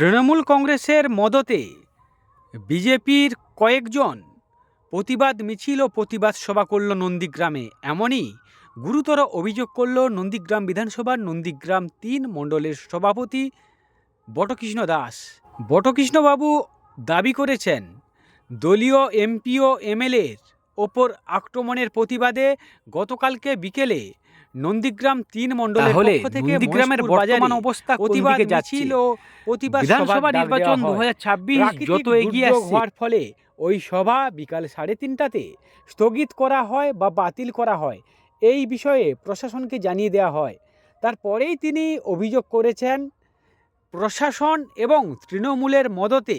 তৃণমূল কংগ্রেসের মদতে বিজেপির কয়েকজন প্রতিবাদ মিছিল ও প্রতিবাদ সভা করল নন্দীগ্রামে। এমনই গুরুতর অভিযোগ করল নন্দীগ্রাম বিধানসভার নন্দীগ্রাম ৩ মণ্ডলের সভাপতি বটকৃষ্ণ দাস। বটকৃষ্ণবাবু দাবি করেছেন, দলীয় এমপি ও এমএলএর ওপর আক্রমণের প্রতিবাদে গতকালকে বিকেলে নন্দীগ্রাম ৩ মণ্ডলের পক্ষ থেকে নন্দীগ্রামের বর্তমান অবস্থা প্রতিবাদ মিছিল ও প্রতিবাদ বিধানসভা নির্বাচন 2026 যত এগিয়ে হওয়ার ফলে ওই সভা বিকাল 3:30টাতে স্থগিত করা হয় বা বাতিল করা হয়। এই বিষয়ে প্রশাসনকে জানিয়ে দেওয়া হয়। তারপরেই তিনি অভিযোগ করেছেন, প্রশাসন এবং তৃণমূলের মদতে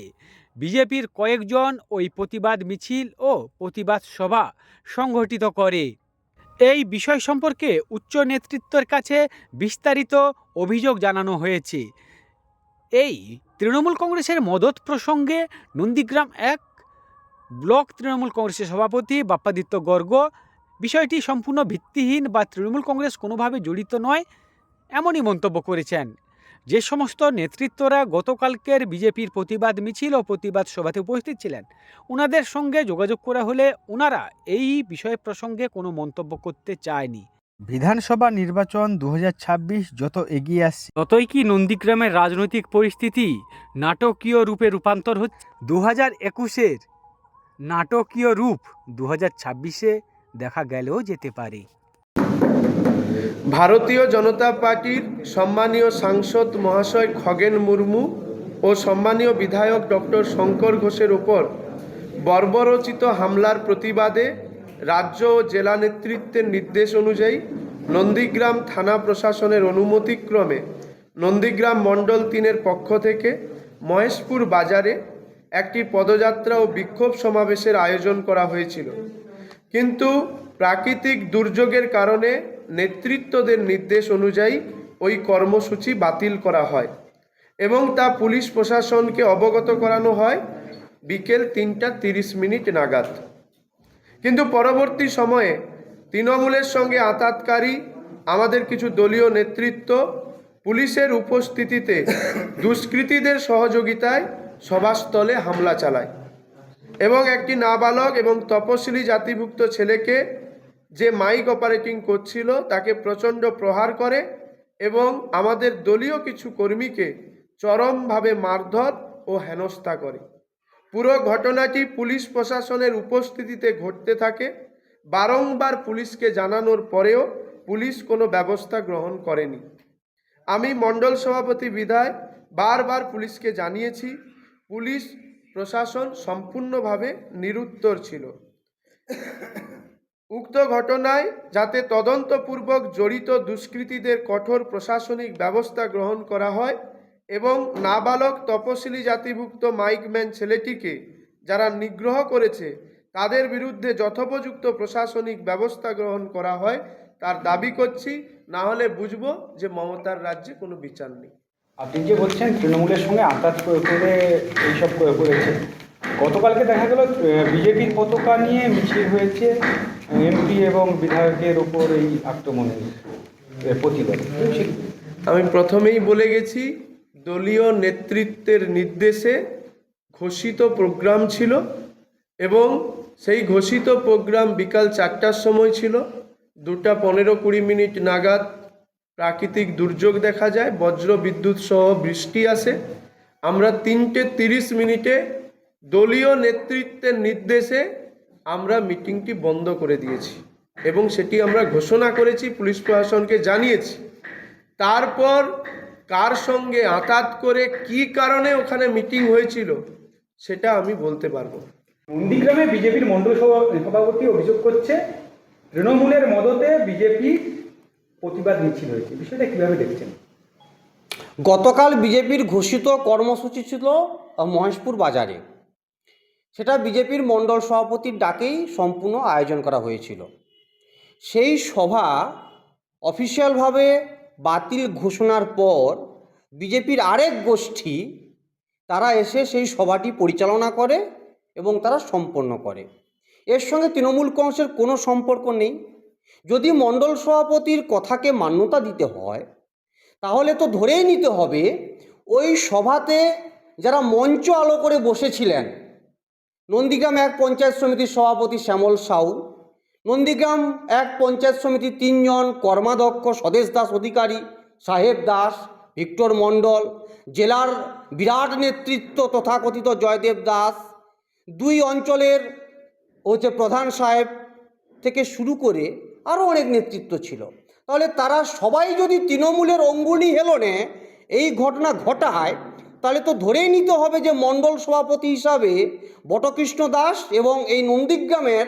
বিজেপির কয়েকজন ওই প্রতিবাদ মিছিল ও প্রতিবাদ সভা সংগঠিত করে। এই বিষয় সম্পর্কে উচ্চ নেতৃত্বের কাছে বিস্তারিত অভিযোগ জানানো হয়েছে। এই তৃণমূল কংগ্রেসের মদত প্রসঙ্গে নন্দীগ্রাম 1 ব্লক তৃণমূল কংগ্রেসের সভাপতি বাপ্পাদিত্য গর্গ বিষয়টি সম্পূর্ণ ভিত্তিহীন বা তৃণমূল কংগ্রেস কোনোভাবে জড়িত নয় এমনই মন্তব্য করেছেন। যে সমস্ত নেতৃত্বরা গতকালকের বিজেপির প্রতিবাদ মিছিল ও প্রতিবাদ সভাতে উপস্থিত ছিলেন, ওনাদের সঙ্গে যোগাযোগ করা হলে ওনারা এই বিষয় প্রসঙ্গে কোনো মন্তব্য করতে চায়নি। বিধানসভা নির্বাচন 2026 যত এগিয়ে আসছে ততই কি নন্দীগ্রামের রাজনৈতিক পরিস্থিতি নাটকীয় রূপে রূপান্তর হচ্ছে? 2021-এর নাটকীয় রূপ 2026-এ দেখা গেলেও যেতে পারে। ভারতীয় জনতা পার্টির সম্মানীয় সাংসদ মহাশয় খগেন মুর্মু ও সম্মানীয় বিধায়ক ডক্টর শঙ্কর ঘোষের ওপর বর্বরোচিত হামলার প্রতিবাদে রাজ্য ও জেলা নেতৃত্বের নির্দেশ অনুযায়ী নন্দীগ্রাম থানা প্রশাসনের অনুমতিক্রমে নন্দীগ্রাম মণ্ডল 3-এর পক্ষ থেকে মহেশপুর বাজারে একটি পদযাত্রা ও বিক্ষোভ সমাবেশের আয়োজন করা হয়েছিল, কিন্তু প্রাকৃতিক দুর্যোগের কারণে নেতৃত্বদের নির্দেশ অনুযায়ী ওই কর্মসূচি বাতিল করা হয় এবং তা পুলিশ প্রশাসনকে অবগত করানো হয় বিকেল 3:30 নাগাদ। কিন্তু পরবর্তী সময়ে তৃণমূলের সঙ্গে আঁতাতকারী আমাদের কিছু দলীয় নেতৃত্ব পুলিশের উপস্থিতিতে দুষ্কৃতীদের সহযোগিতায় সভাস্থলে হামলা চালায় এবং একটি নাবালক এবং তপশিলি জাতিভুক্ত ছেলেকে যে মাইক অপারেটিং করছিল তাকে প্রচণ্ড প্রহার করে এবং আমাদের দলীয় কিছু কর্মীকে চরমভাবে মারধর ও হেনস্থা করে। পুরো ঘটনাটি পুলিশ প্রশাসনের উপস্থিতিতে ঘটতে থাকে। বারংবার পুলিশকে জানানোর পরেও পুলিশ কোনো ব্যবস্থা গ্রহণ করেনি। আমি মণ্ডল সভাপতি বিধায় বারবার পুলিশকে জানিয়েছি, পুলিশ প্রশাসন সম্পূর্ণভাবে নিরুত্তর ছিল। উক্ত ঘটনায় যাতে তদন্তপূর্বক জড়িত দুষ্কৃতীদের কঠোর প্রশাসনিক ব্যবস্থা গ্রহণ করা হয় এবং নাবালক তপশিলি জাতিভুক্ত মাইকম্যান ছেলেটিকে যারা নিগ্রহ করেছে তাদের বিরুদ্ধে যথোপযুক্ত প্রশাসনিক ব্যবস্থা গ্রহণ করা হয় তার দাবি করছি, না হলে বুঝবো যে মমতার রাজ্যে কোনো বিচার নেই। আপনি যে বলছেন তৃণমূলের সঙ্গে আঘাত করে এইসব করেছে, গতকালকে দেখা গেল বিজেপির পতাকা নিয়ে মিছিল হয়েছে এমপি এবং বিধায়কের ওপর এই আক্রমণের প্রতিবাদ। আমি প্রথমেই বলে গেছি, দলীয় নেতৃত্বের নির্দেশে ঘোষিত প্রোগ্রাম ছিল এবং সেই ঘোষিত প্রোগ্রাম বিকাল 4টার সময় ছিল। 2:15-20 নাগাদ প্রাকৃতিক দুর্যোগ দেখা যায়, বজ্র বিদ্যুৎ সহ বৃষ্টি আসে। আমরা 3:30 দলীয় নেতৃত্বের নির্দেশে আমরা মিটিংটি বন্ধ করে দিয়েছি এবং সেটি আমরা ঘোষণা করেছি, পুলিশ প্রশাসনকে জানিয়েছি। তারপর কার সঙ্গে আঁতাত করে কি কারণে ওখানে মিটিং হয়েছিল সেটা আমি বলতে পারবো। নন্দীগ্রামে বিজেপির মণ্ডল সভাপতি অভিযোগ করছে, তৃণমূলের মদতে বিজেপি প্রতিবাদ মিছিল হয়েছে, বিষয়টা কীভাবে দেখছেন? গতকাল বিজেপির ঘোষিত কর্মসূচি ছিল মহেশপুর বাজারে। সেটা বিজেপির মণ্ডল সভাপতির ডাকেই সম্পূর্ণ আয়োজন করা হয়েছিল। সেই সভা অফিসিয়ালভাবে বাতিল ঘোষণার পর বিজেপির আরেক গোষ্ঠী তারা এসে সেই সভাটি পরিচালনা করে এবং তারা সম্পন্ন করে। এর সঙ্গে তৃণমূল কংগ্রেসের কোনো সম্পর্ক নেই। যদি মণ্ডল সভাপতির কথাকে মান্যতা দিতে হয় তাহলে তো ধরেই নিতে হবে ওই সভাতে যারা মঞ্চ আলো করে বসেছিলেন, নন্দীগ্রাম এক পঞ্চায়েত সমিতির সভাপতি শ্যামল সাউ, নন্দীগ্রাম এক পঞ্চায়েত সমিতির 3 জন কর্মাধ্যক্ষ স্বদেশ দাস অধিকারী, সাহেব দাস, ভিক্টর মণ্ডল, জেলার বিরাট নেতৃত্ব তথাকথিত জয়দেব দাস, 2 অঞ্চলের প্রধান সাহেব থেকে শুরু করে আরও অনেক নেতৃত্ব ছিল। তাহলে তারা সবাই যদি তৃণমূলের অঙ্গুলি হেলনে এই ঘটনা ঘটায়, তাহলে তো ধরেই নিতে হবে যে মণ্ডল সভাপতি হিসাবে বটকৃষ্ণ দাস এবং এই নন্দীগ্রামের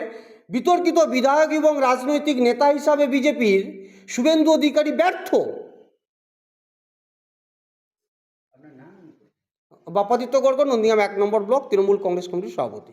বিতর্কিত বিধায়ক এবং রাজনৈতিক নেতা হিসাবে বিজেপির শুভেন্দু অধিকারী ব্যর্থ। বাপাদিত্য গর্গ, নন্দীগ্রাম 1 নম্বর ব্লক তৃণমূল কংগ্রেস কমিটির সভাপতি।